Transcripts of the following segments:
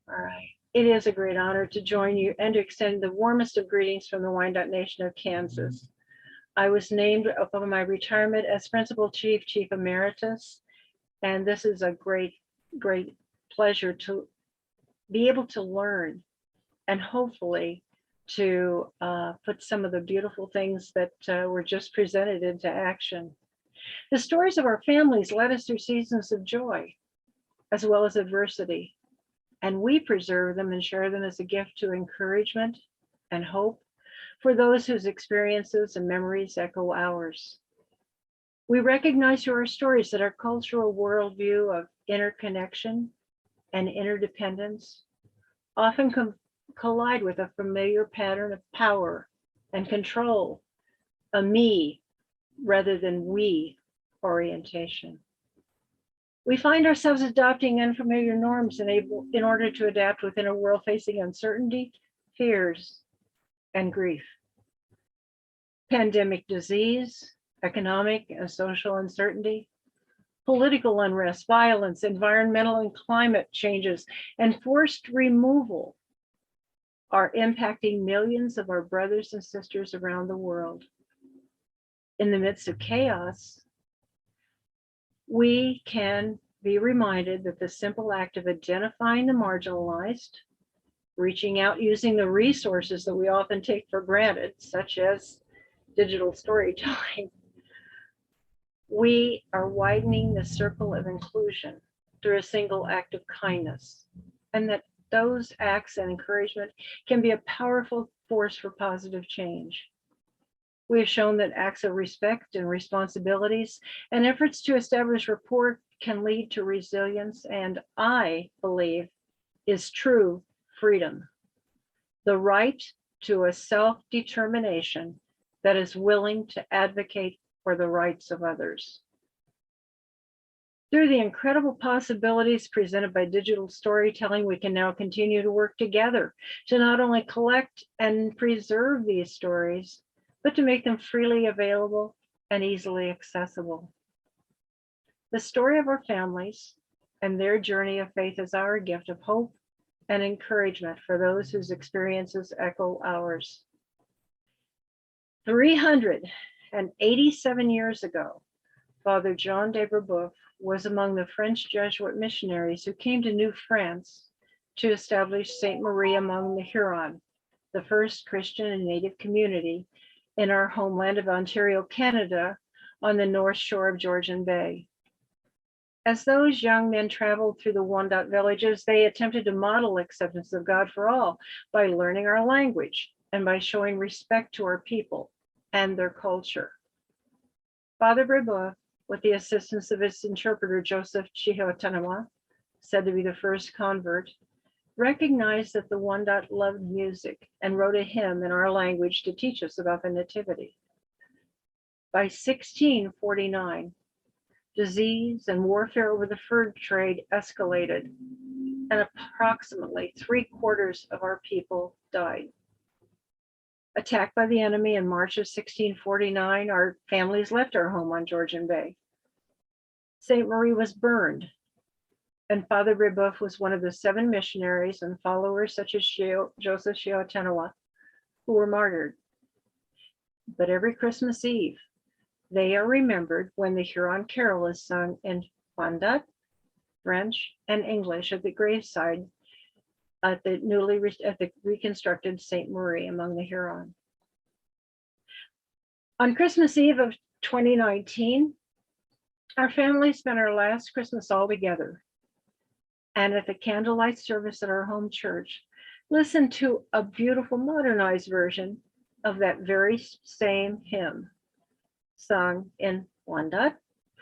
All right. It is a great honor to join you and to extend the warmest of greetings from the Wyandot Nation of Kansas. I was named upon my retirement as Principal Chief, Chief Emeritus, and this is a great pleasure to be able to learn and hopefully to put some of the beautiful things that were just presented into action. The stories of our families led us through seasons of joy as well as adversity, and we preserve them and share them as a gift to encouragement and hope for those whose experiences and memories echo ours. We recognize through our stories that our cultural worldview of interconnection and interdependence often collide with a familiar pattern of power and control, a me rather than we orientation. We find ourselves adopting unfamiliar norms in order to adapt within a world facing uncertainty, fears, and grief. Pandemic disease, economic and social uncertainty, political unrest, violence, environmental and climate changes, and forced removal are impacting millions of our brothers and sisters around the world. In the midst of chaos, we can be reminded that the simple act of identifying the marginalized, reaching out using the resources that we often take for granted, such as digital storytelling, we are widening the circle of inclusion through a single act of kindness, and that those acts and encouragement can be a powerful force for positive change. We have shown that acts of respect and responsibilities and efforts to establish rapport can lead to resilience, and I believe is true freedom. The right to a self-determination that is willing to advocate for the rights of others. Through the incredible possibilities presented by digital storytelling, we can now continue to work together to not only collect and preserve these stories, but to make them freely available and easily accessible. The story of our families and their journey of faith is our gift of hope and encouragement for those whose experiences echo ours. 387 years ago, Father John de Brebeuf was among the French Jesuit missionaries who came to New France to establish Sainte Marie among the Huron, the first Christian and Native community in our homeland of Ontario, Canada, on the north shore of Georgian Bay. As those young men traveled through the Wyandot villages, they attempted to model acceptance of God for all by learning our language and by showing respect to our people and their culture. Father Brebeuf, with the assistance of his interpreter, Joseph Chihotanama, said to be the first convert, recognized that the Wyandot loved music and wrote a hymn in our language to teach us about the Nativity. By 1649, disease and warfare over the fur trade escalated, and approximately 3/4 of our people died. Attacked by the enemy in March of 1649, our families left our home on Georgian Bay. Sainte Marie was burned, and Father Brebeuf was one of the 7 missionaries and followers such as Joseph Chihotanama who were martyred. But every Christmas Eve, they are remembered when the Huron carol is sung in Wyandot, French, and English at the graveside at the reconstructed Sainte Marie among the Huron. On Christmas Eve of 2019, our family spent our last Christmas all together, and at the candlelight service at our home church, listened to a beautiful modernized version of that very same hymn, sung in Wyandot,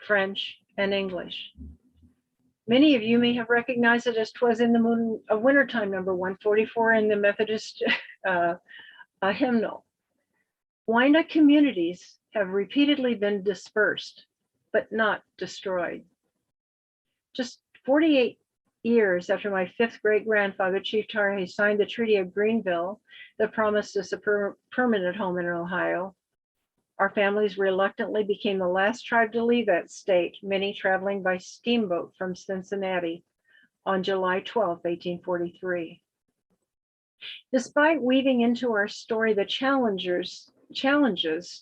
French, and English. Many of you may have recognized it as "'Twas in the Moon of Wintertime," number 144 in the Methodist hymnal. Wyandot communities have repeatedly been dispersed, but not destroyed. Just 48 years after my 5th great-grandfather, Chief Tarhe, signed the Treaty of Greenville that promised us a permanent home in Ohio, our families reluctantly became the last tribe to leave that state, many traveling by steamboat from Cincinnati, on July 12, 1843. Despite weaving into our story the challenges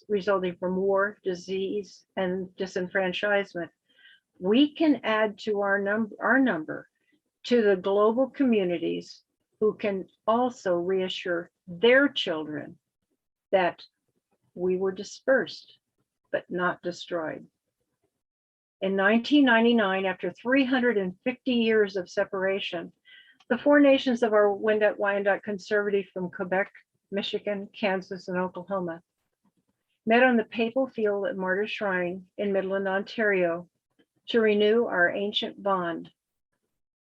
resulting from war, disease, and disenfranchisement, we can add to our number to the global communities who can also reassure their children that we were dispersed but not destroyed. In 1999, after 350 years of separation, the four nations of our Wyandot conservative from Quebec, Michigan, Kansas, and Oklahoma met on the papal field at Martyrs Shrine in Midland, Ontario, to renew our ancient bond,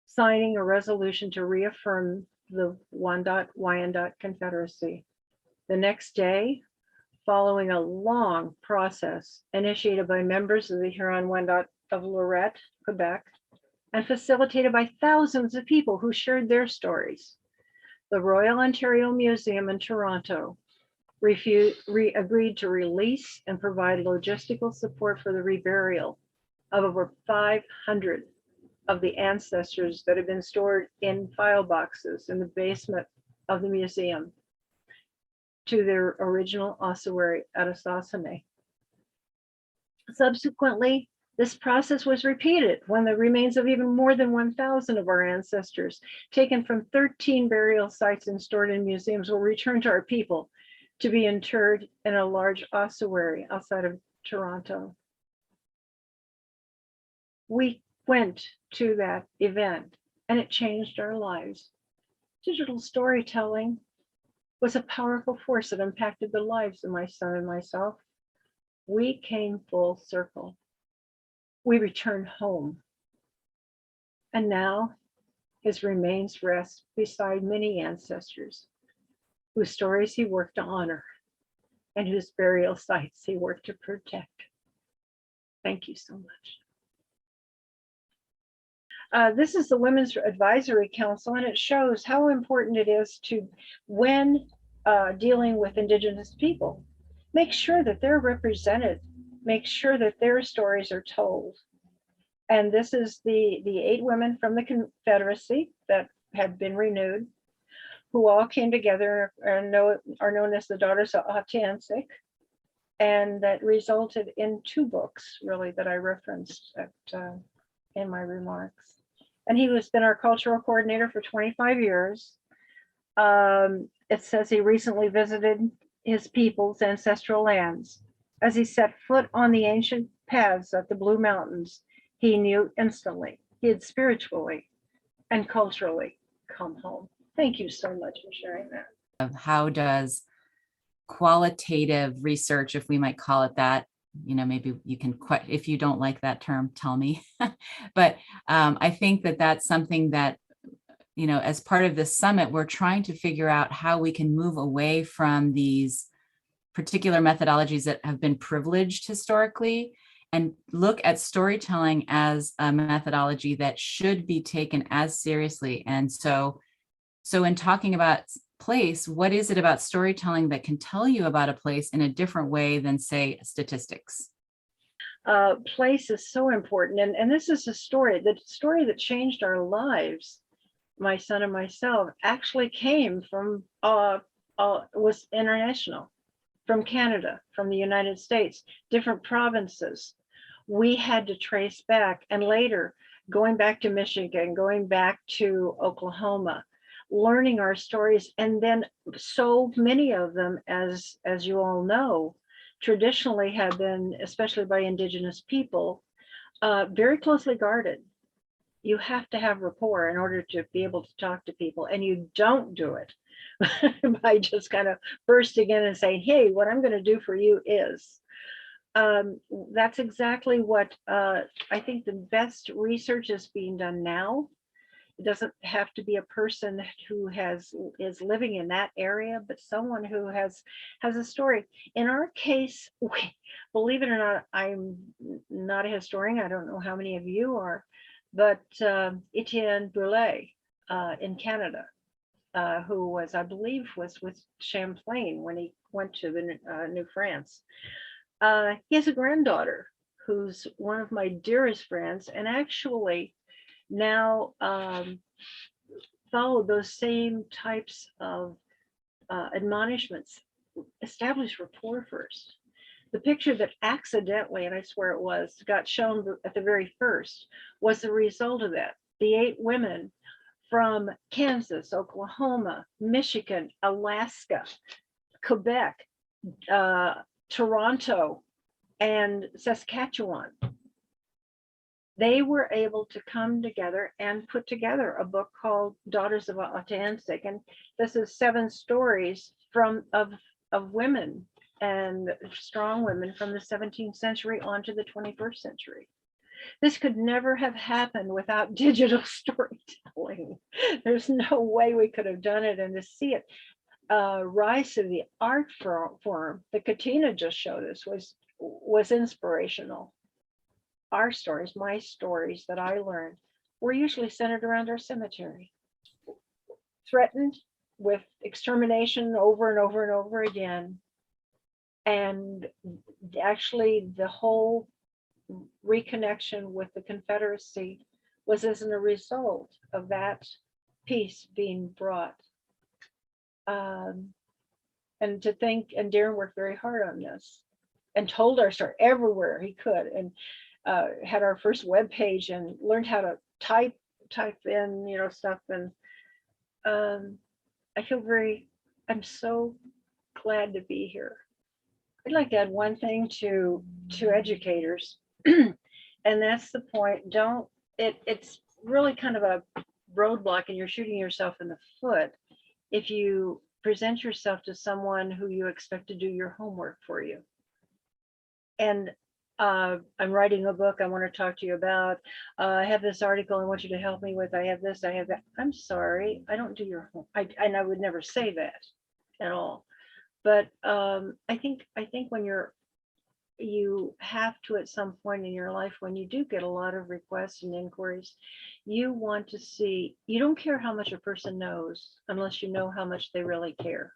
signing a resolution to reaffirm the Wyandot Confederacy. The next day, following a long process initiated by members of the Huron-Wyandot of Lorette, Quebec, and facilitated by thousands of people who shared their stories, the Royal Ontario Museum in Toronto agreed to release and provide logistical support for the reburial of over 500 of the ancestors that have been stored in file boxes in the basement of the museum to their original ossuary at Assassine. Subsequently, this process was repeated when the remains of even more than 1,000 of our ancestors, taken from 13 burial sites and stored in museums, were returned to our people to be interred in a large ossuary outside of Toronto. We went to that event and it changed our lives. Digital storytelling was a powerful force that impacted the lives of my son and myself. We came full circle. We returned home. And now his remains rest beside many ancestors whose stories he worked to honor and whose burial sites he worked to protect. Thank you so much. This is the Women's Advisory Council, and it shows how important it is to, when dealing with Indigenous people, make sure that they're represented, make sure that their stories are told. And this is the 8 women from the Confederacy that have been renewed, who all came together and are known as the Daughters of Atansik, and that resulted in 2 books, really, that I referenced in my remarks. And he has been our cultural coordinator for 25 years. It says he recently visited his people's ancestral lands. As he set foot on the ancient paths at the Blue Mountains, he knew instantly he had spiritually and culturally come home. Thank you so much for sharing that. How does qualitative research, if we might call it that, maybe you can, if you don't like that term, tell me. But I think that that's something that, as part of this summit, we're trying to figure out how we can move away from these particular methodologies that have been privileged historically and look at storytelling as a methodology that should be taken as seriously. And so in talking about place, what is it about storytelling that can tell you about a place in a different way than, say, statistics? Place is so important. And this is the story that changed our lives. My son and myself actually came from, was international, from Canada, from the United States, different provinces. We had to trace back, and later going back to Michigan, going back to Oklahoma, learning our stories. And then so many of them, as you all know, traditionally have been, especially by Indigenous people, very closely guarded. You have to have rapport in order to be able to talk to people, and you don't do it by just kind of bursting in and saying, hey, what I'm going to do for you is. That's exactly what I think the best research is being done now. It doesn't have to be a person who is living in that area, but someone who has a story. In our case, believe it or not, I'm not a historian. I don't know how many of you are, but Etienne Brulé in Canada, who was, I believe, was with Champlain when he went to the New France. He has a granddaughter who's one of my dearest friends, and actually now follow those same types of admonishments. Establish rapport first. The picture that accidentally, and I swear it was, got shown at the very first was the result of that. The 8 women from Kansas, Oklahoma, Michigan, Alaska, Quebec, Toronto, and Saskatchewan. They were able to come together and put together a book called Daughters of Autansik. And this is 7 stories of women, and strong women from the 17th century on to the 21st century. This could never have happened without digital storytelling. There's no way we could have done it. And to see it rise to the art form that Katina just showed us was inspirational. Our stories, my stories that I learned, were usually centered around our cemetery, threatened with extermination over and over and over again. And actually the whole reconnection with the Confederacy was as a result of that peace being brought. And to think, and Darren worked very hard on this and told our story everywhere he could, and had our first web page and learned how to type in, stuff. And I'm so glad to be here. I'd like to add one thing to educators, and that's the point. It's really kind of a roadblock, and you're shooting yourself in the foot if you present yourself to someone who you expect to do your homework for you. And I'm writing a book I want to talk to you about. I have this article I want you to help me with. I have this, I have that. I'm sorry, I don't do your home. And I would never say that at all. But I think when you have to, at some point in your life, when you do get a lot of requests and inquiries, you want to see, you don't care how much a person knows unless you know how much they really care.